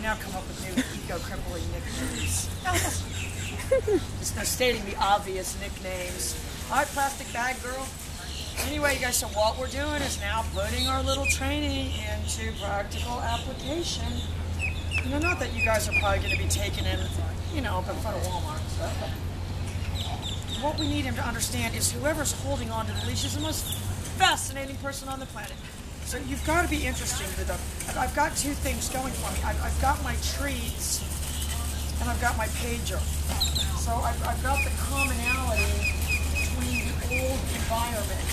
now come up with new eco-crippling nicknames. Just no stating the obvious nicknames. All right, plastic bag girl. Anyway, you guys, so what we're doing is now putting our little training into practical application. You know, not that you guys are probably going to be taking in, you know, up in front of Walmart and stuff, but what we need him to understand is whoever's holding on to the leash is the most fascinating person on the planet. So you've got to be interested in the dog. I've got two things going for me. I've got my treats and I've got my pager. So I've got the commonality between the old environment.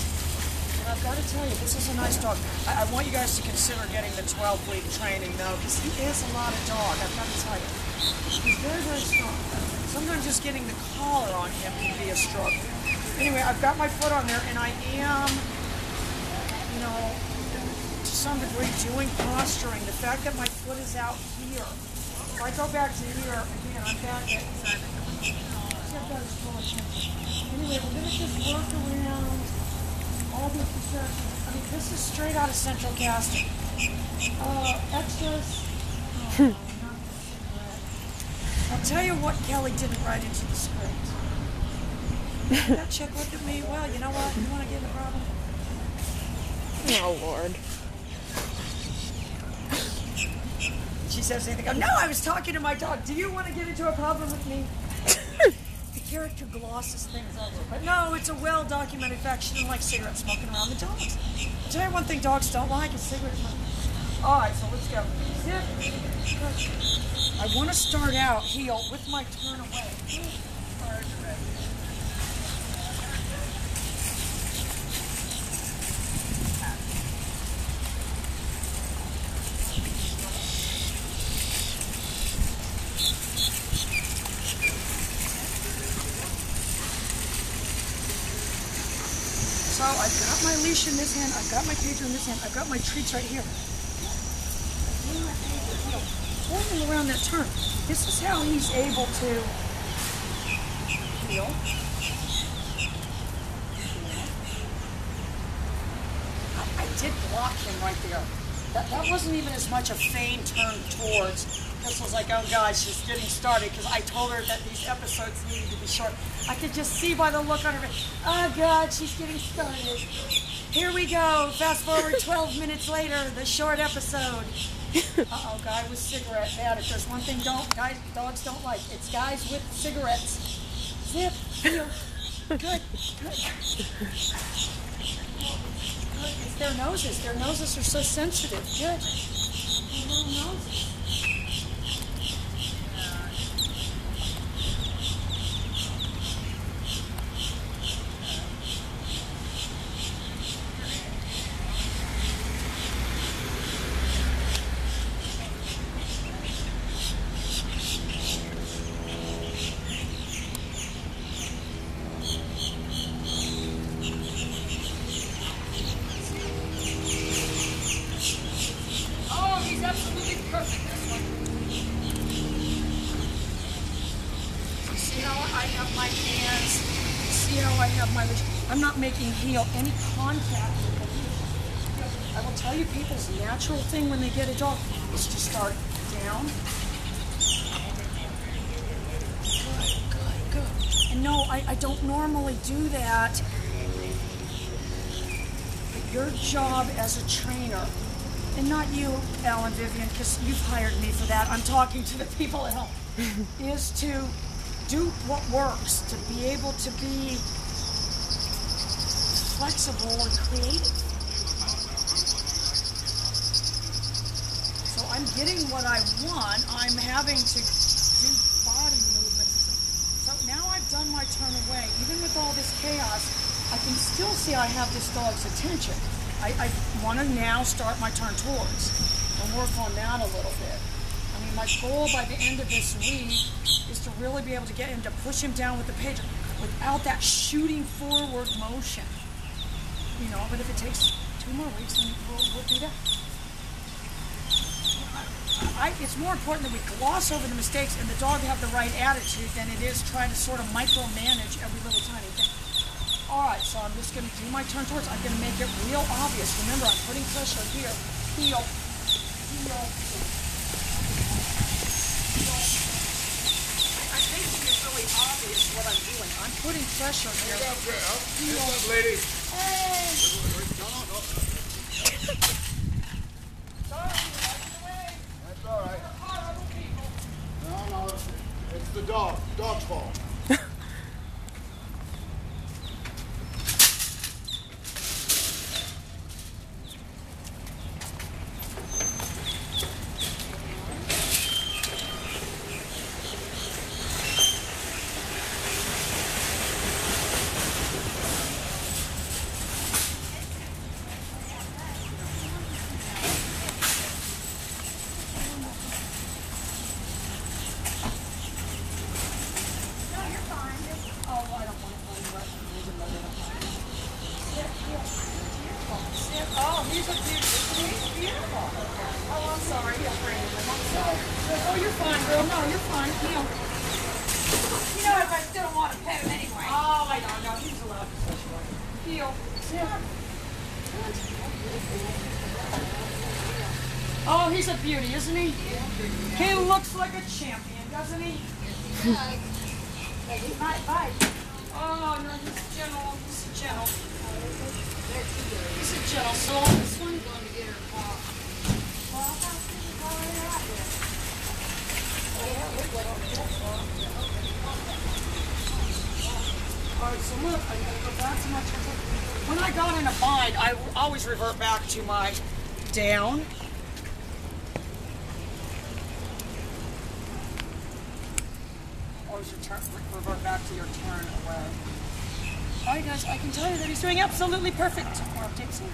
And I've got to tell you, this is a nice dog. I want you guys to consider getting the 12-week training, though, because he is a lot of dog. I've got to tell you. He's very, very strong. Sometimes just getting the collar on him can be a struggle. Anyway, I've got my foot on there, and I am, you know, to some degree doing posturing. The fact that my foot is out here. If I go back to here, again, I'm back at... Anyway, we're going to just work around all these positions. I mean, this is straight out of central casting. Extras. I'll tell you what Kelly didn't write into the script. That chick looked at me, well, you know what? You want to get in a problem? Oh, Lord. She says anything. No, I was talking to my dog. Do you want to get into a problem with me? The character glosses things over. But no, it's a well-documented fact. She didn't like cigarette smoking around the dogs. I'll tell you one thing dogs don't like is cigarette smoking. All right, so let's go. I want to start out heel with my turn away. So I've got my leash in this hand, I've got my pager in this hand, I've got my treats right here. Holding around that turn. This is how he's able to heel. I did block him right there. That wasn't even as much a feign turn towards. This was like, oh God, she's getting started, because I told her that these episodes needed to be short. I could just see by the look on her face, oh God, she's getting started. Here we go. Fast forward 12 minutes later, the short episode. Uh-oh, guy with cigarette. Bad. If there's one thing dogs don't like, it's guys with cigarettes. Zip. Heel. Good. Good. It's their noses. Their noses are so sensitive. Good. Their little noses. I'm not making heel any contact with the heel. I will tell you, people's natural thing when they get a dog is to start down. Good. And no, I don't normally do that. But your job as a trainer, and not you, Alan Vivian, because you've hired me for that, I'm talking to the people at home, is to do what works, to be able to be flexible and creative. So I'm getting what I want. I'm having to do body movements. So now I've done my turn away. Even with all this chaos, I can still see I have this dog's attention. I want to now start my turn towards and work on that a little bit. I mean, my goal by the end of this week is to really be able to get him to push him down with the pager without that shooting forward motion. You know, but if it takes 2 more weeks, then we'll do that. It's more important that we gloss over the mistakes and the dog have the right attitude than it is trying to sort of micromanage every little tiny thing. All right, so I'm just going to do my turn towards. I'm going to make it real obvious. Remember, I'm putting pressure here. Heel. Heel. putting pressure here. What's up, lady? Hey! That's all right. No, it's the dog. Dog's fault. Oh, he's a beautiful. He's beautiful. Oh, I'm sorry. I'm sorry. Oh, you're fine, girl. No, you're fine. Heel. You know, if I still don't want to pet him anyway. Oh, I know. No, he's allowed to push away. Heel. Sit. Oh, he's a beauty, isn't he? He looks like a champion, doesn't he? He might bite. Oh, no, he's gentle. He's gentle. He's a gentle soul. This one. Going to get her paw. Well, I thought she was already out there. All right, so look, I'm going to go back to my checkbook. When I got in a bind, I always revert back to my down. Always revert back to your turn away. All right, guys, I can tell you that he's doing absolutely perfect. Or Dixie.